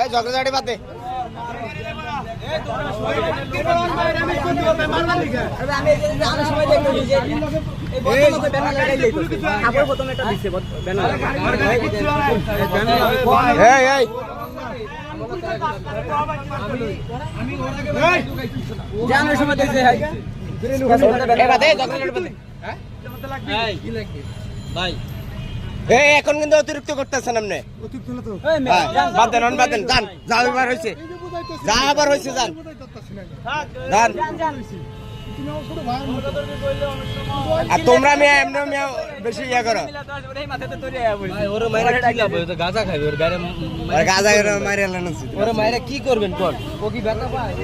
ঝগড়াঝাটি বাদে এখন কিন্তু অতিরিক্ত করতেছেন আপনি বাদ দেন যান যা এবার হয়েছে যা আবার হয়েছে যান আর তোমরা বেশি ইয়া করো গাঁজা মাইরে কি করবেন ও কি ব্যথা পায়?